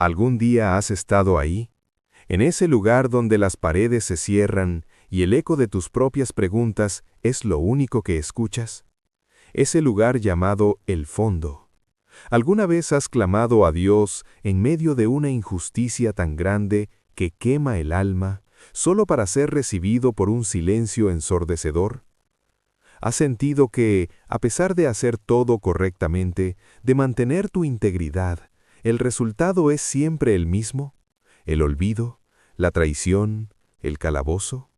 ¿Algún día has estado ahí? En ese lugar donde las paredes se cierran y el eco de tus propias preguntas es lo único que escuchas. Ese lugar llamado el fondo. ¿Alguna vez has clamado a Dios en medio de una injusticia tan grande que quema el alma, solo para ser recibido por un silencio ensordecedor? ¿Has sentido que, a pesar de hacer todo correctamente, de mantener tu integridad, el resultado es siempre el mismo? ¿El olvido? ¿La traición? ¿El calabozo?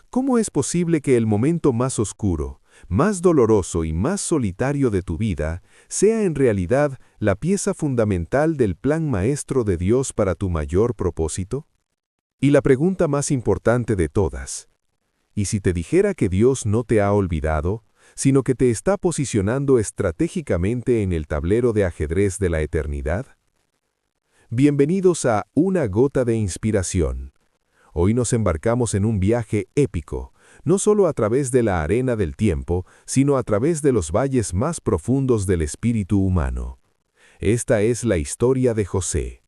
¿Cómo es posible que el momento más oscuro, más doloroso y más solitario de tu vida sea en realidad la pieza fundamental del plan maestro de Dios para tu mayor propósito? Y la pregunta más importante de todas: ¿y si te dijera que Dios no te ha olvidado, sino que te está posicionando estratégicamente en el tablero de ajedrez de la eternidad? Bienvenidos a Una Gota de Inspiración. Hoy nos embarcamos en un viaje épico, no solo a través de la arena del tiempo, sino a través de los valles más profundos del espíritu humano. Esta es la historia de José.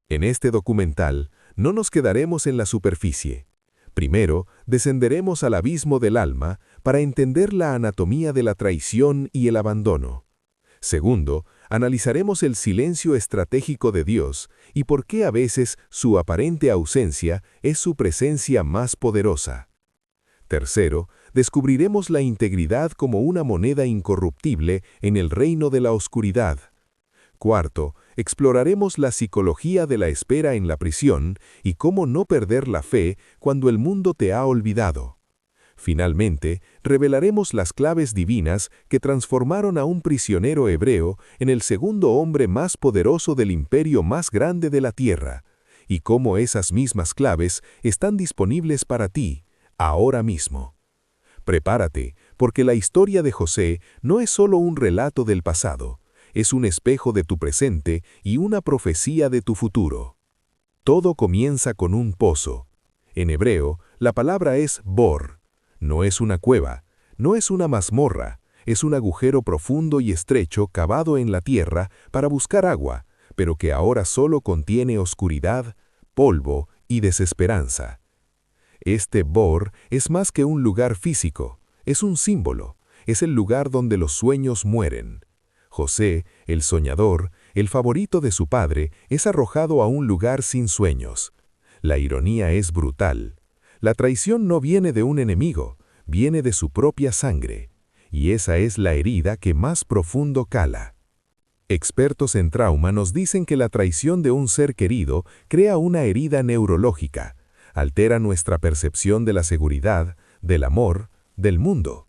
En este documental, no nos quedaremos en la superficie. Primero, descenderemos al abismo del alma para entender la anatomía de la traición y el abandono. Segundo, analizaremos el silencio estratégico de Dios y por qué a veces su aparente ausencia es su presencia más poderosa. Tercero, descubriremos la integridad como una moneda incorruptible en el reino de la oscuridad. Cuarto, exploraremos la psicología de la espera en la prisión y cómo no perder la fe cuando el mundo te ha olvidado. Finalmente, revelaremos las claves divinas que transformaron a un prisionero hebreo en el segundo hombre más poderoso del imperio más grande de la tierra, y cómo esas mismas claves están disponibles para ti, ahora mismo. Prepárate, porque la historia de José no es solo un relato del pasado, es un espejo de tu presente y una profecía de tu futuro. Todo comienza con un pozo. En hebreo, la palabra es bor. No es una cueva, no es una mazmorra, es un agujero profundo y estrecho cavado en la tierra para buscar agua, pero que ahora solo contiene oscuridad, polvo y desesperanza. Este bor es más que un lugar físico, es un símbolo, es el lugar donde los sueños mueren. José, el soñador, el favorito de su padre, es arrojado a un lugar sin sueños. La ironía es brutal. La traición no viene de un enemigo, viene de su propia sangre, y esa es la herida que más profundo cala. Expertos en trauma nos dicen que la traición de un ser querido crea una herida neurológica, altera nuestra percepción de la seguridad, del amor, del mundo.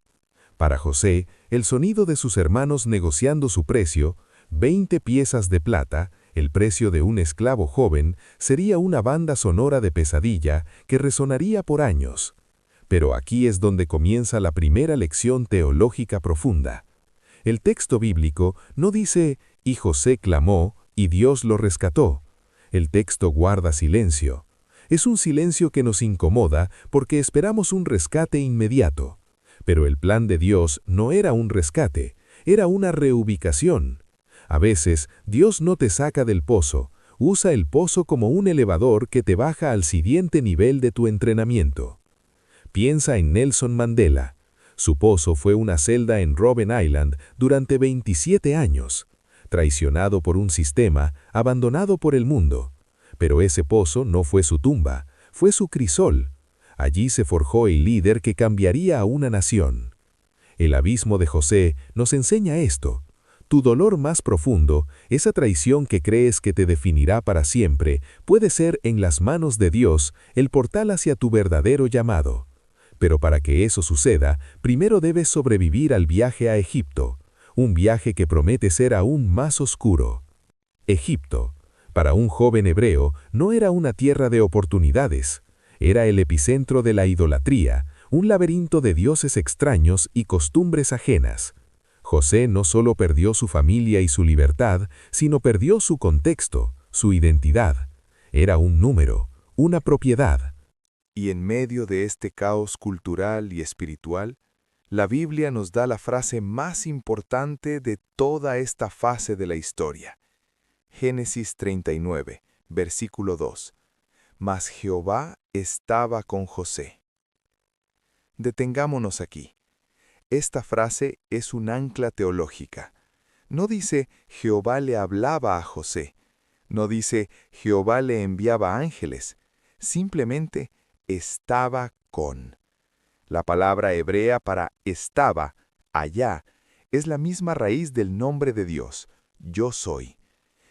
Para José, el sonido de sus hermanos negociando su precio, 20 piezas de plata, el precio de un esclavo joven, sería una banda sonora de pesadilla que resonaría por años. Pero aquí es donde comienza la primera lección teológica profunda. El texto bíblico no dice, y José clamó, y Dios lo rescató. El texto guarda silencio. Es un silencio que nos incomoda porque esperamos un rescate inmediato. Pero el plan de Dios no era un rescate, era una reubicación. A veces, Dios no te saca del pozo, usa el pozo como un elevador que te baja al siguiente nivel de tu entrenamiento. Piensa en Nelson Mandela. Su pozo fue una celda en Robben Island durante 27 años, traicionado por un sistema, abandonado por el mundo. Pero ese pozo no fue su tumba, fue su crisol. Allí se forjó el líder que cambiaría a una nación. El abismo de José nos enseña esto. Tu dolor más profundo, esa traición que crees que te definirá para siempre, puede ser en las manos de Dios el portal hacia tu verdadero llamado. Pero para que eso suceda, primero debes sobrevivir al viaje a Egipto, un viaje que promete ser aún más oscuro. Egipto, para un joven hebreo, no era una tierra de oportunidades. Era el epicentro de la idolatría, un laberinto de dioses extraños y costumbres ajenas. José no solo perdió su familia y su libertad, sino perdió su contexto, su identidad. Era un número, una propiedad. Y en medio de este caos cultural y espiritual, la Biblia nos da la frase más importante de toda esta fase de la historia. Génesis 39, versículo 2. Mas Jehová estaba con José. Detengámonos aquí. Esta frase es un ancla teológica. No dice Jehová le hablaba a José. No dice Jehová le enviaba ángeles. Simplemente estaba con. La palabra hebrea para estaba, allá, es la misma raíz del nombre de Dios, yo soy.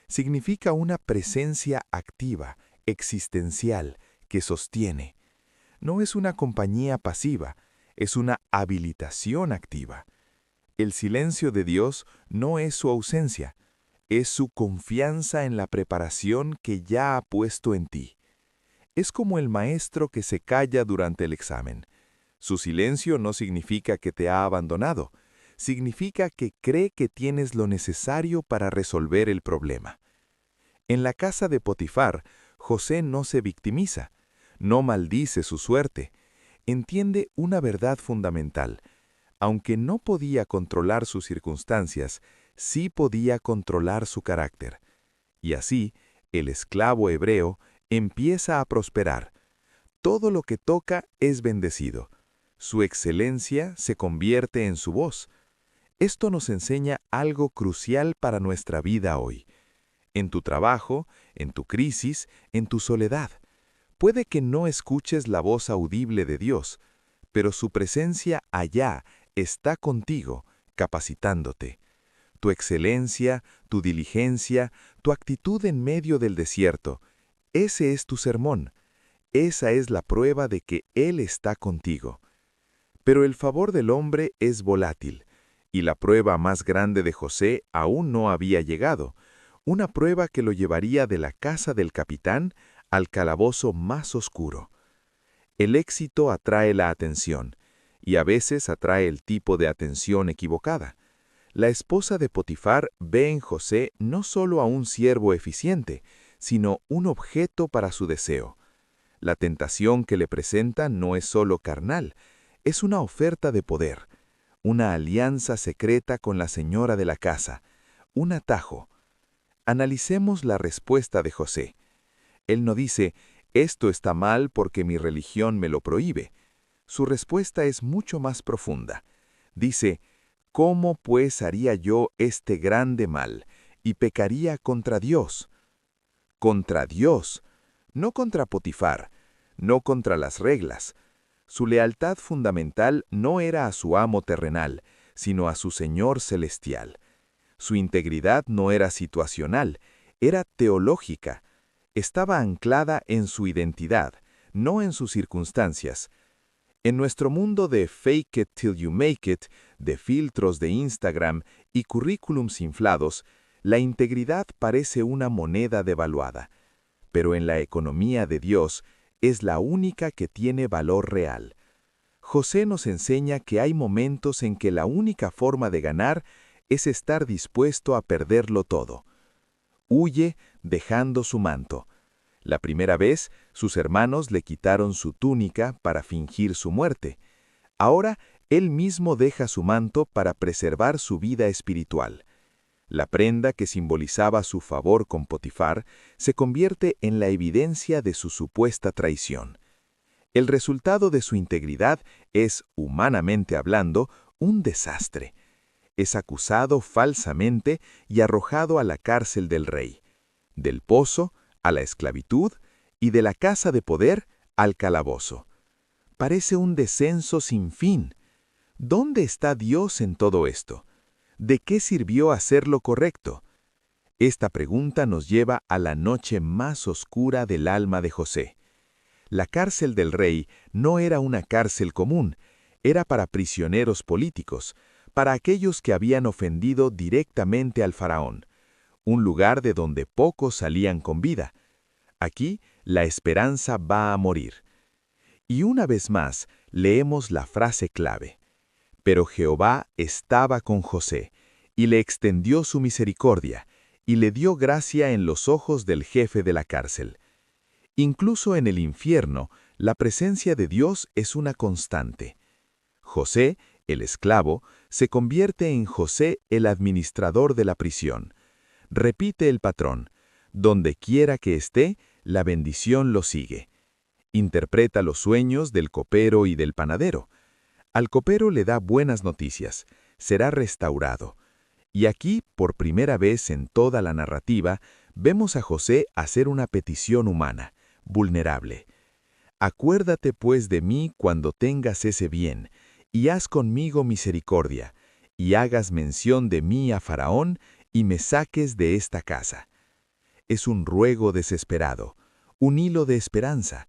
Significa una presencia activa, existencial, que sostiene. No es una compañía pasiva, es una habilitación activa. El silencio de Dios no es su ausencia, es su confianza en la preparación que ya ha puesto en ti. Es como el maestro que se calla durante el examen. Su silencio no significa que te ha abandonado, significa que cree que tienes lo necesario para resolver el problema. En la casa de Potifar, José no se victimiza, no maldice su suerte, entiende una verdad fundamental. Aunque no podía controlar sus circunstancias, sí podía controlar su carácter. Y así, el esclavo hebreo empieza a prosperar. Todo lo que toca es bendecido. Su excelencia se convierte en su voz. Esto nos enseña algo crucial para nuestra vida hoy. En tu trabajo, en tu crisis, en tu soledad. Puede que no escuches la voz audible de Dios, pero su presencia allá está contigo, capacitándote. Tu excelencia, tu diligencia, tu actitud en medio del desierto, ese es tu sermón. Esa es la prueba de que Él está contigo. Pero el favor del hombre es volátil, y la prueba más grande de José aún no había llegado, una prueba que lo llevaría de la casa del capitán al calabozo más oscuro. El éxito atrae la atención, y a veces atrae el tipo de atención equivocada. La esposa de Potifar ve en José no solo a un siervo eficiente, sino un objeto para su deseo. La tentación que le presenta no es solo carnal, es una oferta de poder, una alianza secreta con la señora de la casa, un atajo. Analicemos la respuesta de José. Él no dice, esto está mal porque mi religión me lo prohíbe. Su respuesta es mucho más profunda. Dice, ¿cómo pues haría yo este grande mal y pecaría contra Dios? Contra Dios, no contra Potifar, no contra las reglas. Su lealtad fundamental no era a su amo terrenal, sino a su Señor celestial. Su integridad no era situacional, era teológica. Estaba anclada en su identidad, no en sus circunstancias. En nuestro mundo de fake it till you make it, de filtros de Instagram y currículums inflados, la integridad parece una moneda devaluada. Pero en la economía de Dios es la única que tiene valor real. José nos enseña que hay momentos en que la única forma de ganar es estar dispuesto a perderlo todo. Huye dejando su manto. La primera vez, sus hermanos le quitaron su túnica para fingir su muerte. Ahora, él mismo deja su manto para preservar su vida espiritual. La prenda que simbolizaba su favor con Potifar se convierte en la evidencia de su supuesta traición. El resultado de su integridad es, humanamente hablando, un desastre. Es acusado falsamente y arrojado a la cárcel del rey, del pozo a la esclavitud y de la casa de poder al calabozo. Parece un descenso sin fin. ¿Dónde está Dios en todo esto? ¿De qué sirvió hacer lo correcto? Esta pregunta nos lleva a la noche más oscura del alma de José. La cárcel del rey no era una cárcel común, era para prisioneros políticos, para aquellos que habían ofendido directamente al faraón, un lugar de donde pocos salían con vida. Aquí la esperanza va a morir. Y una vez más leemos la frase clave. Pero Jehová estaba con José, y le extendió su misericordia, y le dio gracia en los ojos del jefe de la cárcel. Incluso en el infierno, la presencia de Dios es una constante. José, el esclavo, se convierte en José el administrador de la prisión. Repite el patrón. Donde quiera que esté, la bendición lo sigue. Interpreta los sueños del copero y del panadero. Al copero le da buenas noticias. Será restaurado. Y aquí, por primera vez en toda la narrativa, vemos a José hacer una petición humana, vulnerable. Acuérdate pues de mí cuando tengas ese bien, y haz conmigo misericordia, y hagas mención de mí a Faraón, y me saques de esta casa. Es un ruego desesperado, un hilo de esperanza.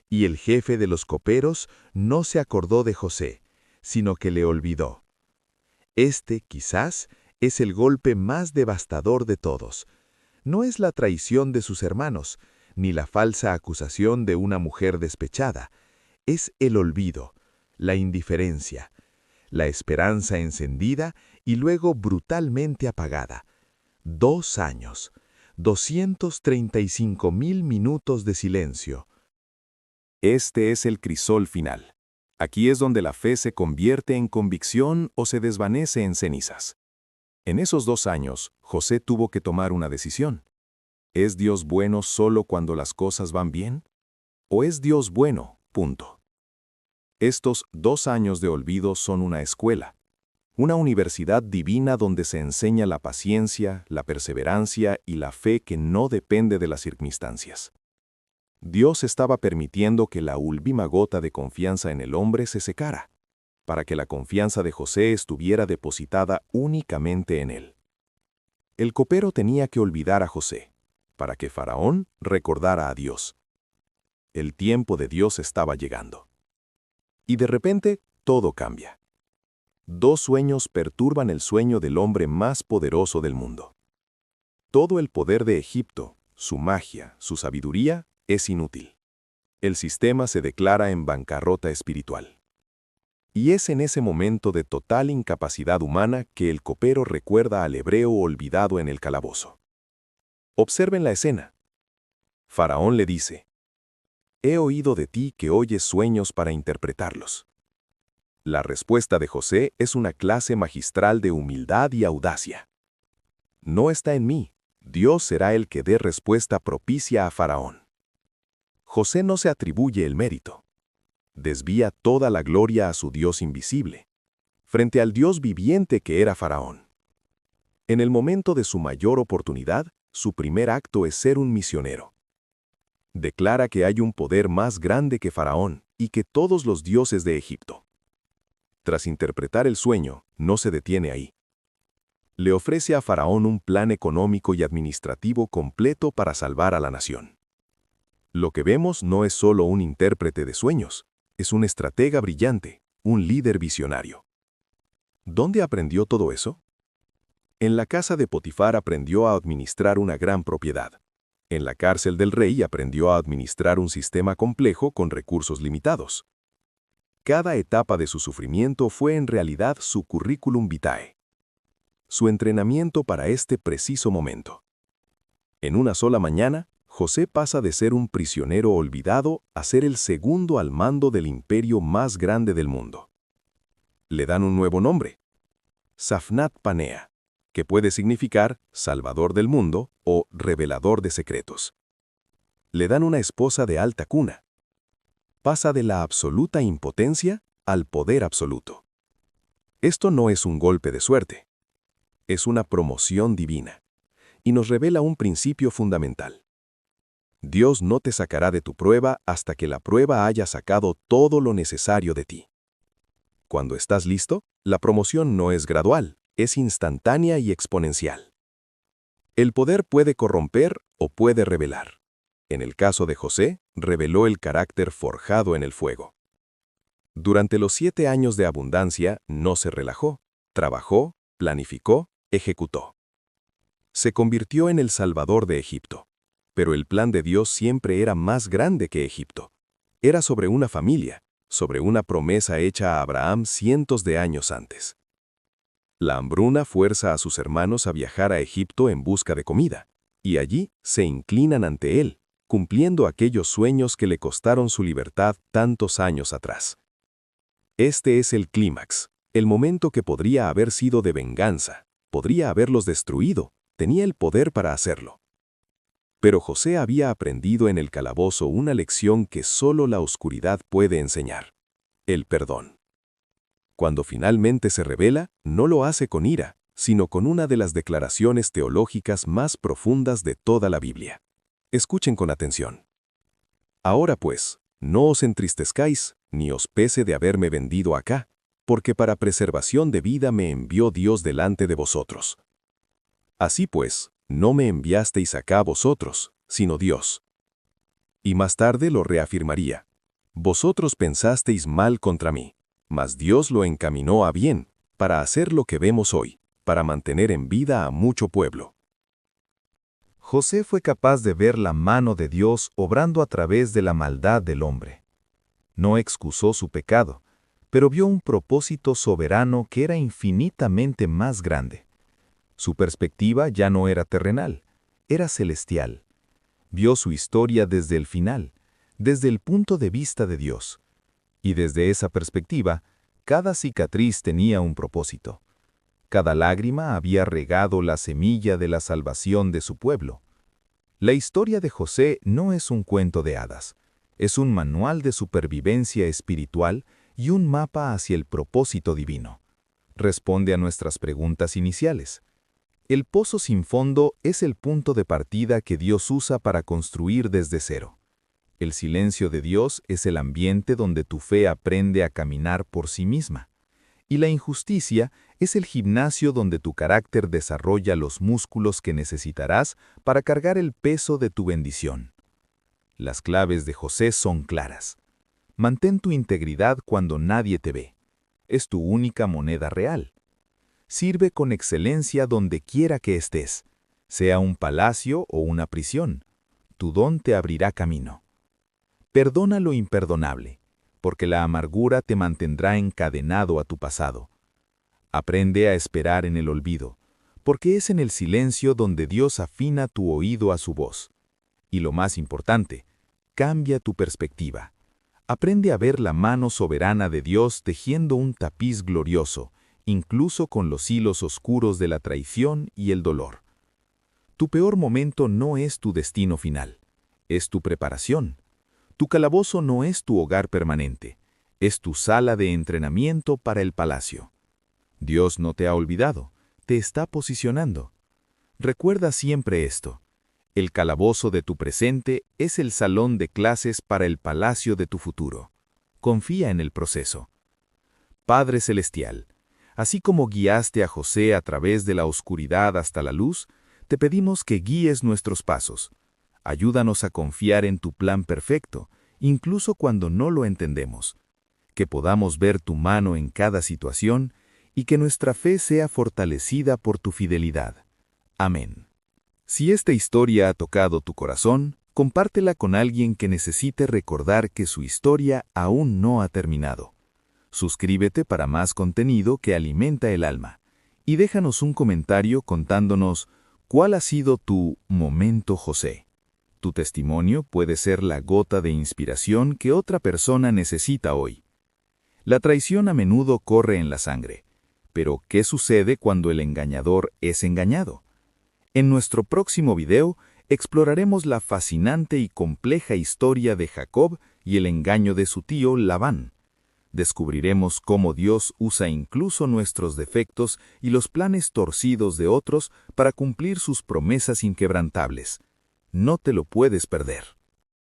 Y el jefe de los coperos no se acordó de José, sino que le olvidó. Este, quizás, es el golpe más devastador de todos. No es la traición de sus hermanos, ni la falsa acusación de una mujer despechada. Es el olvido, la indiferencia, la esperanza encendida y luego brutalmente apagada. 2 años, 235.000 minutos de silencio. Este es el crisol final. Aquí es donde la fe se convierte en convicción o se desvanece en cenizas. En esos 2 años, José tuvo que tomar una decisión. ¿Es Dios bueno solo cuando las cosas van bien? ¿O es Dios bueno, punto? Estos 2 años de olvido son una escuela, una universidad divina donde se enseña la paciencia, la perseverancia y la fe que no depende de las circunstancias. Dios estaba permitiendo que la última gota de confianza en el hombre se secara, para que la confianza de José estuviera depositada únicamente en él. El copero tenía que olvidar a José, para que Faraón recordara a Dios. El tiempo de Dios estaba llegando. Y de repente, todo cambia. 2 sueños perturban el sueño del hombre más poderoso del mundo. Todo el poder de Egipto, su magia, su sabiduría, es inútil. El sistema se declara en bancarrota espiritual. Y es en ese momento de total incapacidad humana que el copero recuerda al hebreo olvidado en el calabozo. Observen la escena. Faraón le dice: «He oído de ti que oyes sueños para interpretarlos». La respuesta de José es una clase magistral de humildad y audacia. No está en mí, Dios será el que dé respuesta propicia a Faraón. José no se atribuye el mérito. Desvía toda la gloria a su Dios invisible, frente al Dios viviente que era Faraón. En el momento de su mayor oportunidad, su primer acto es ser un misionero. Declara que hay un poder más grande que Faraón y que todos los dioses de Egipto. Tras interpretar el sueño, no se detiene ahí. Le ofrece a Faraón un plan económico y administrativo completo para salvar a la nación. Lo que vemos no es solo un intérprete de sueños, es un estratega brillante, un líder visionario. ¿Dónde aprendió todo eso? En la casa de Potifar aprendió a administrar una gran propiedad. En la cárcel del rey aprendió a administrar un sistema complejo con recursos limitados. Cada etapa de su sufrimiento fue en realidad su currículum vitae. Su entrenamiento para este preciso momento. En una sola mañana, José pasa de ser un prisionero olvidado a ser el segundo al mando del imperio más grande del mundo. Le dan un nuevo nombre, Safnat Panea, que puede significar Salvador del mundo o Revelador de secretos. Le dan una esposa de alta cuna. Pasa de la absoluta impotencia al poder absoluto. Esto no es un golpe de suerte. Es una promoción divina. Y nos revela un principio fundamental. Dios no te sacará de tu prueba hasta que la prueba haya sacado todo lo necesario de ti. Cuando estás listo, la promoción no es gradual, es instantánea y exponencial. El poder puede corromper o puede revelar. En el caso de José, reveló el carácter forjado en el fuego. Durante los 7 años de abundancia, no se relajó, trabajó, planificó, ejecutó. Se convirtió en el Salvador de Egipto. Pero el plan de Dios siempre era más grande que Egipto. Era sobre una familia, sobre una promesa hecha a Abraham cientos de años antes. La hambruna fuerza a sus hermanos a viajar a Egipto en busca de comida, y allí se inclinan ante él, cumpliendo aquellos sueños que le costaron su libertad tantos años atrás. Este es el clímax, el momento que podría haber sido de venganza, podría haberlos destruido, tenía el poder para hacerlo. Pero José había aprendido en el calabozo una lección que solo la oscuridad puede enseñar: el perdón. Cuando finalmente se revela, no lo hace con ira, sino con una de las declaraciones teológicas más profundas de toda la Biblia. Escuchen con atención. Ahora pues, no os entristezcáis, ni os pese de haberme vendido acá, porque para preservación de vida me envió Dios delante de vosotros. Así pues, no me enviasteis acá vosotros, sino Dios. Y más tarde lo reafirmaría: vosotros pensasteis mal contra mí, mas Dios lo encaminó a bien, para hacer lo que vemos hoy, para mantener en vida a mucho pueblo. José fue capaz de ver la mano de Dios obrando a través de la maldad del hombre. No excusó su pecado, pero vio un propósito soberano que era infinitamente más grande. Su perspectiva ya no era terrenal, era celestial. Vio su historia desde el final, desde el punto de vista de Dios. Y desde esa perspectiva, cada cicatriz tenía un propósito. Cada lágrima había regado la semilla de la salvación de su pueblo. La historia de José no es un cuento de hadas, es un manual de supervivencia espiritual y un mapa hacia el propósito divino. Responde a nuestras preguntas iniciales. El pozo sin fondo es el punto de partida que Dios usa para construir desde cero. El silencio de Dios es el ambiente donde tu fe aprende a caminar por sí misma. Y la injusticia es el gimnasio donde tu carácter desarrolla los músculos que necesitarás para cargar el peso de tu bendición. Las claves de José son claras. Mantén tu integridad cuando nadie te ve. Es tu única moneda real. Sirve con excelencia donde quiera que estés, sea un palacio o una prisión. Tu don te abrirá camino. Perdona lo imperdonable, porque la amargura te mantendrá encadenado a tu pasado. Aprende a esperar en el olvido, porque es en el silencio donde Dios afina tu oído a su voz. Y lo más importante, cambia tu perspectiva. Aprende a ver la mano soberana de Dios tejiendo un tapiz glorioso, incluso con los hilos oscuros de la traición y el dolor. Tu peor momento no es tu destino final, es tu preparación. Tu calabozo no es tu hogar permanente, es tu sala de entrenamiento para el palacio. Dios no te ha olvidado, te está posicionando. Recuerda siempre esto: el calabozo de tu presente es el salón de clases para el palacio de tu futuro. Confía en el proceso. Padre Celestial, así como guiaste a José a través de la oscuridad hasta la luz, te pedimos que guíes nuestros pasos. Ayúdanos a confiar en tu plan perfecto, incluso cuando no lo entendemos. Que podamos ver tu mano en cada situación y que nuestra fe sea fortalecida por tu fidelidad. Amén. Si esta historia ha tocado tu corazón, compártela con alguien que necesite recordar que su historia aún no ha terminado. Suscríbete para más contenido que alimenta el alma. Y déjanos un comentario contándonos cuál ha sido tu momento José. Tu testimonio puede ser la gota de inspiración que otra persona necesita hoy. La traición a menudo corre en la sangre. Pero, ¿qué sucede cuando el engañador es engañado? En nuestro próximo video exploraremos la fascinante y compleja historia de Jacob y el engaño de su tío Labán. Descubriremos cómo Dios usa incluso nuestros defectos y los planes torcidos de otros para cumplir sus promesas inquebrantables. No te lo puedes perder.